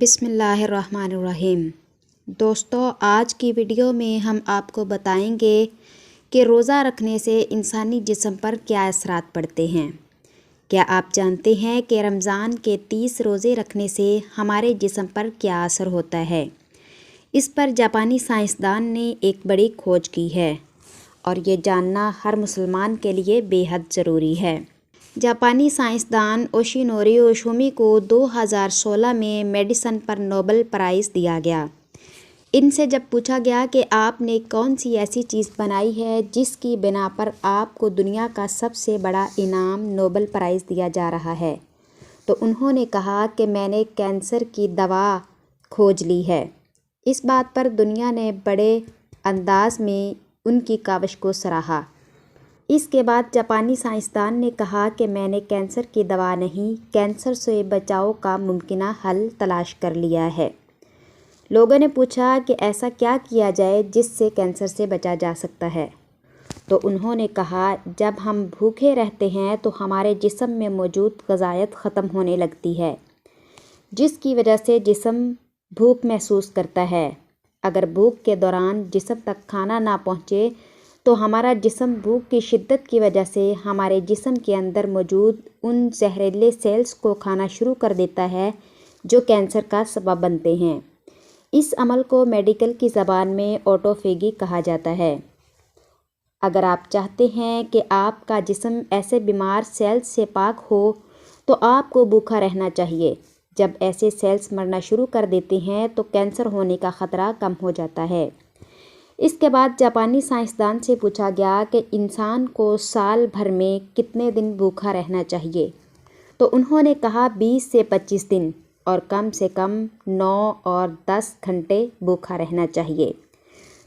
بسم اللہ الرحمن الرحیم۔ دوستو، آج کی ویڈیو میں ہم آپ کو بتائیں گے کہ روزہ رکھنے سے انسانی جسم پر کیا اثرات پڑتے ہیں۔ کیا آپ جانتے ہیں کہ رمضان کے 30 روزے رکھنے سے ہمارے جسم پر کیا اثر ہوتا ہے؟ اس پر جاپانی سائنسدان نے ایک بڑی کھوج کی ہے اور یہ جاننا ہر مسلمان کے لیے بے حد ضروری ہے۔ جاپانی سائنسدان یوشینوری اوشومی کو 2016 میں میڈیسن پر نوبل پرائز دیا گیا۔ ان سے جب پوچھا گیا کہ آپ نے کون سی ایسی چیز بنائی ہے جس کی بنا پر آپ کو دنیا کا سب سے بڑا انعام نوبل پرائز دیا جا رہا ہے، تو انہوں نے کہا کہ میں نے کینسر کی دوا کھوج لی ہے۔ اس بات پر دنیا نے بڑے انداز میں ان کی کاوش کو سراہا۔ اس کے بعد جاپانی سائنسدان نے کہا کہ میں نے کینسر کی دوا نہیں، کینسر سے بچاؤ کا ممکنہ حل تلاش کر لیا ہے۔ لوگوں نے پوچھا کہ ایسا کیا کیا جائے جس سے کینسر سے بچا جا سکتا ہے، تو انہوں نے کہا جب ہم بھوکے رہتے ہیں تو ہمارے جسم میں موجود غذائیت ختم ہونے لگتی ہے، جس کی وجہ سے جسم بھوک محسوس کرتا ہے۔ اگر بھوک کے دوران جسم تک کھانا نہ پہنچے تو ہمارا جسم بھوک کی شدت کی وجہ سے ہمارے جسم کے اندر موجود ان زہریلے سیلز کو کھانا شروع کر دیتا ہے جو کینسر کا سبب بنتے ہیں۔ اس عمل کو میڈیکل کی زبان میں آٹوفیگی کہا جاتا ہے۔ اگر آپ چاہتے ہیں کہ آپ کا جسم ایسے بیمار سیلز سے پاک ہو تو آپ کو بھوکا رہنا چاہیے۔ جب ایسے سیلز مرنا شروع کر دیتے ہیں تو کینسر ہونے کا خطرہ کم ہو جاتا ہے۔ اس کے بعد جاپانی سائنسدان سے پوچھا گیا کہ انسان کو سال بھر میں کتنے دن بھوکا رہنا چاہیے، تو انہوں نے کہا 20 سے 25 دن اور کم سے کم 9 اور 10 گھنٹے بھوکا رہنا چاہیے،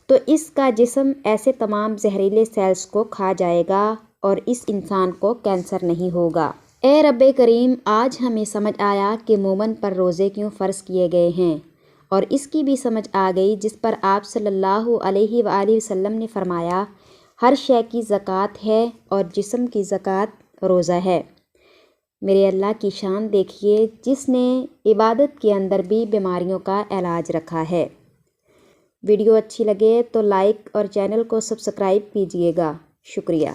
تو اس کا جسم ایسے تمام زہریلے سیلز کو کھا جائے گا اور اس انسان کو کینسر نہیں ہوگا۔ اے رب کریم، آج ہمیں سمجھ آیا کہ مومن پر روزے کیوں فرض کیے گئے ہیں، اور اس کی بھی سمجھ آ گئی جس پر آپ صلی اللہ علیہ وآلہ وسلم نے فرمایا ہر شے کی زکوٰۃ ہے اور جسم کی زکوٰۃ روزہ ہے۔ میرے اللہ کی شان دیکھیے جس نے عبادت کے اندر بھی بیماریوں کا علاج رکھا ہے۔ ویڈیو اچھی لگے تو لائک اور چینل کو سبسکرائب کیجیے گا۔ شکریہ۔